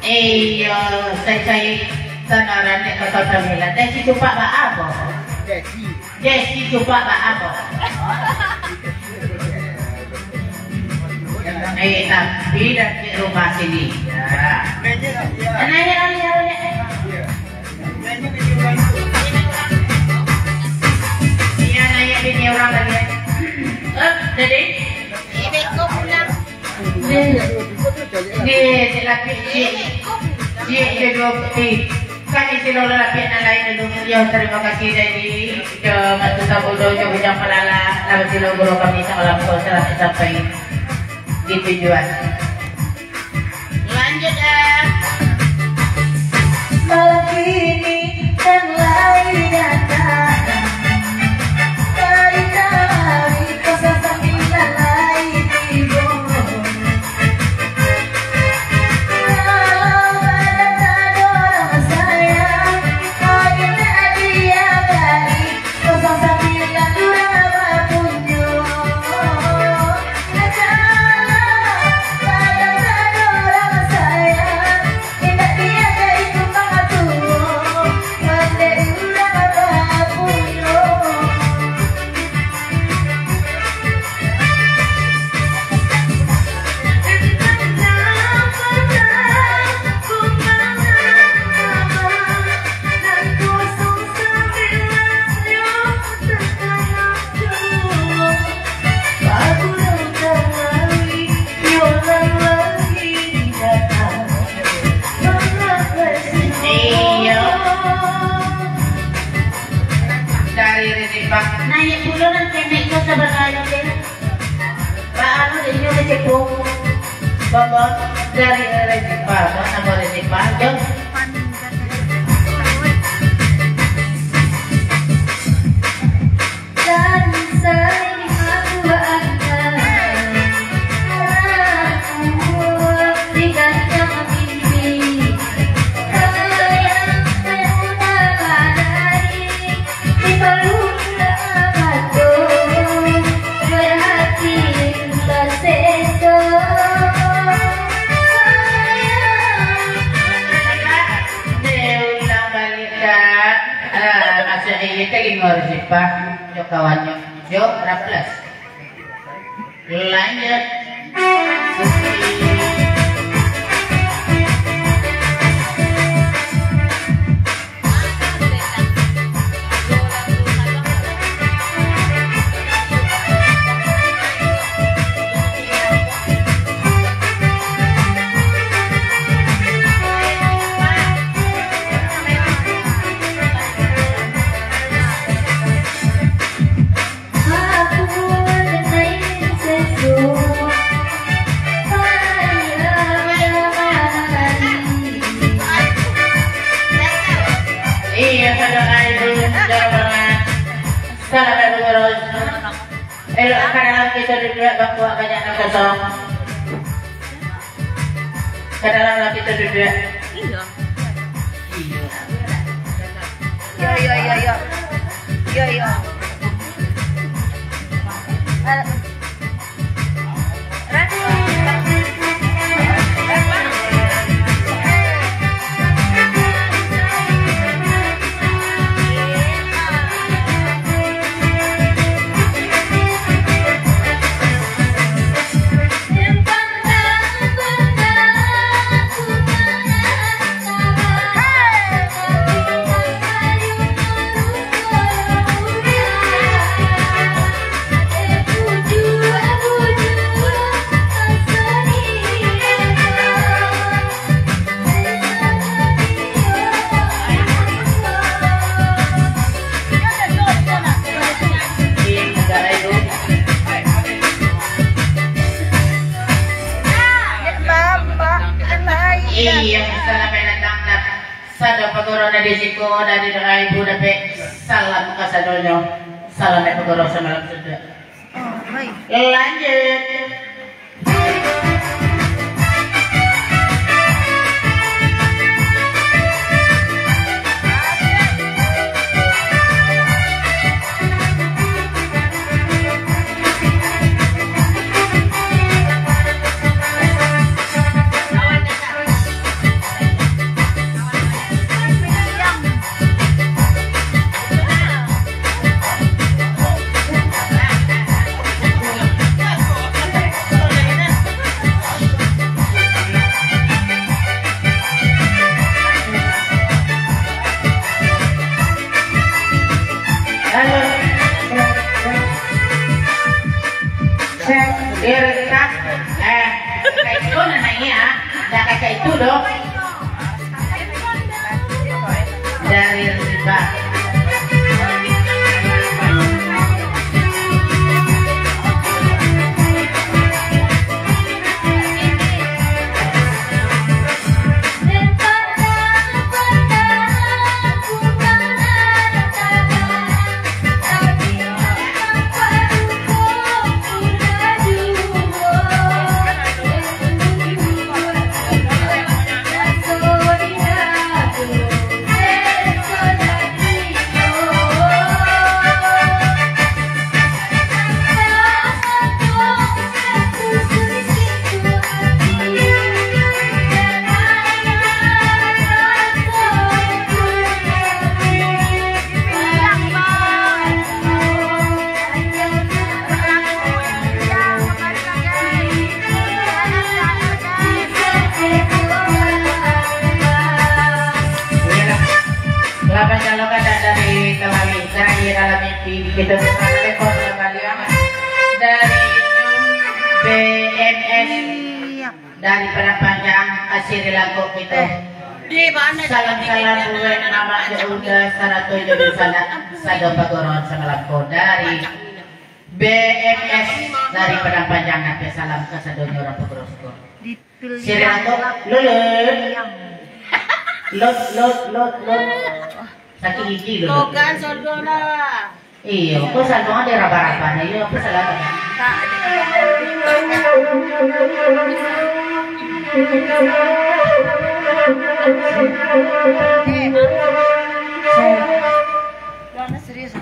Iya, saya sanaran nek kata sampeyan. Desi coba bak apa? Desi coba bak apa? Tapi dari rumah sini. Ya. Iya, nanya ini orang lagi. Jadi ini kok pulang. Ini lapis dia dokter. Kami selalu lapis lain dulu. Ya terima kasih dari Mas Sabodo juga yang pelala. Lalu selalu guru kami semalam salah sampai di tujuan. Lanjut malam ini dan lain datang dari tari kosa sambil lain tibo. Kalau ada orang sayang, agaknya dia balik kosa sambil kurang punya. Naik dulu nanti naik ke sebelah ini. Pak Anu ini udah cekung. Bapak dari Resipa, nama Resipa, jom. Dan saya dua anak, tinggalnya mimpi. Sayang udah badai di baru. Pak, yo kawannya, yo raplas. Lanjut. Kadang kita duduk bangku banyak yang kosong. Kadang kita duduk. Iya. Iya. Sada pagorona di siko dari dengan ibu dapat salam kasadonyo salam dari pagorona semalam sudah. Lanjut. itu dong. Dari riba. Kita telepon kembali dari BMS dari Penampanjang Asiri Lago itu. Salam-salam buat nama udah saratu jadi sada pagoron sangalako dari BMS dari Penampanjang nape salam ke sadonya orang pagorosco. Siri Lago lot sakit gigi lho. Togan sordona. Iya, kok saldo ada raba-raba na iya apa salah ka? Lona serius.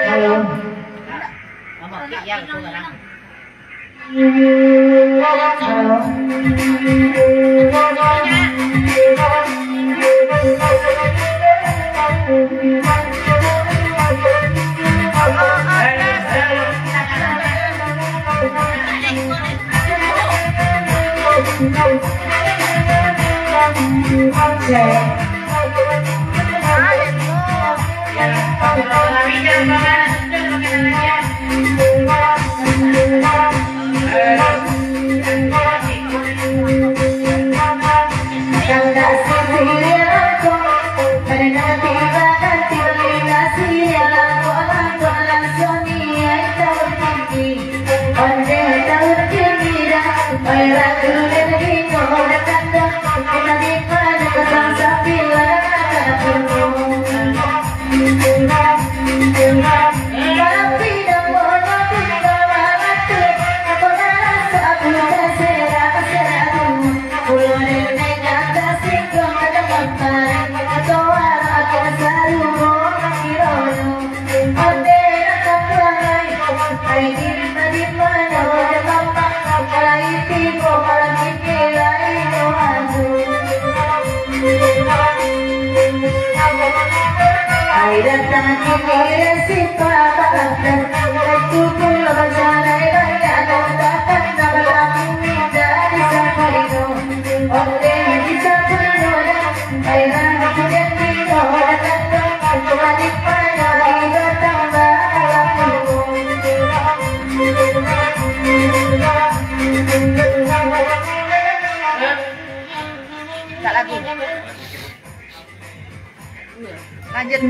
Halo. Lanjut.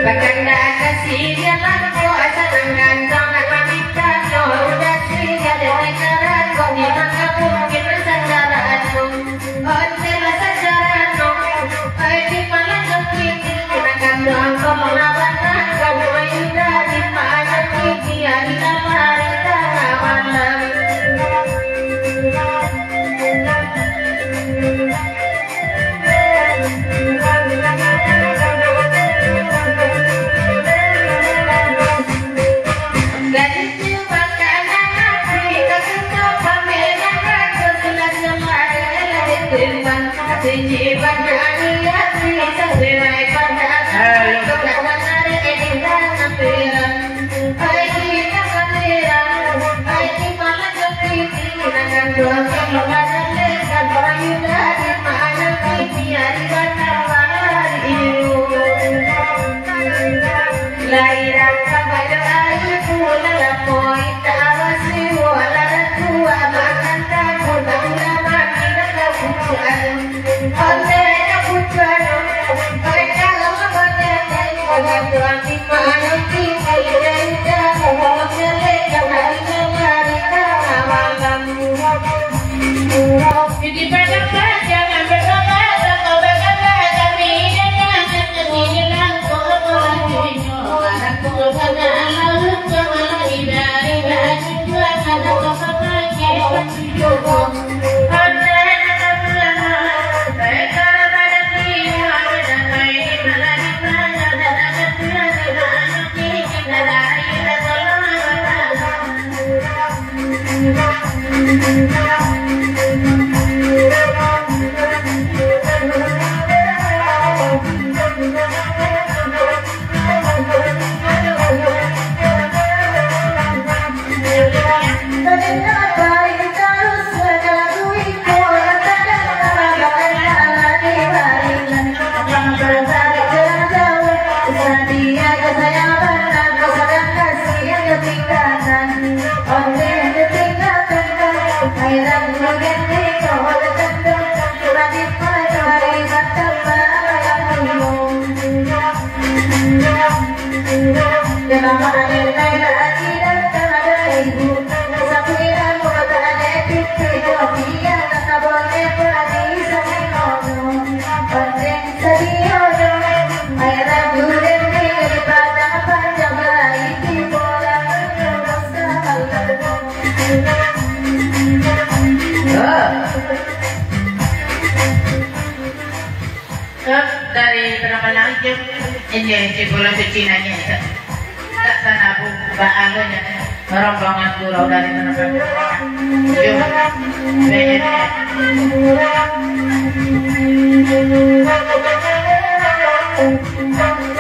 Baganda kasih dia laku asal gantong nak pamita no udah sih ada negara kok di mangga mungkin persaudaraan hotel sajarano ai di mana kopi kita doang kau melawan kamu ayuda di mana kiki ada marita malam Dari penampilan ini si bulan Cinanya tak sana bu baalnya rombongan gurau dari penampilan yuk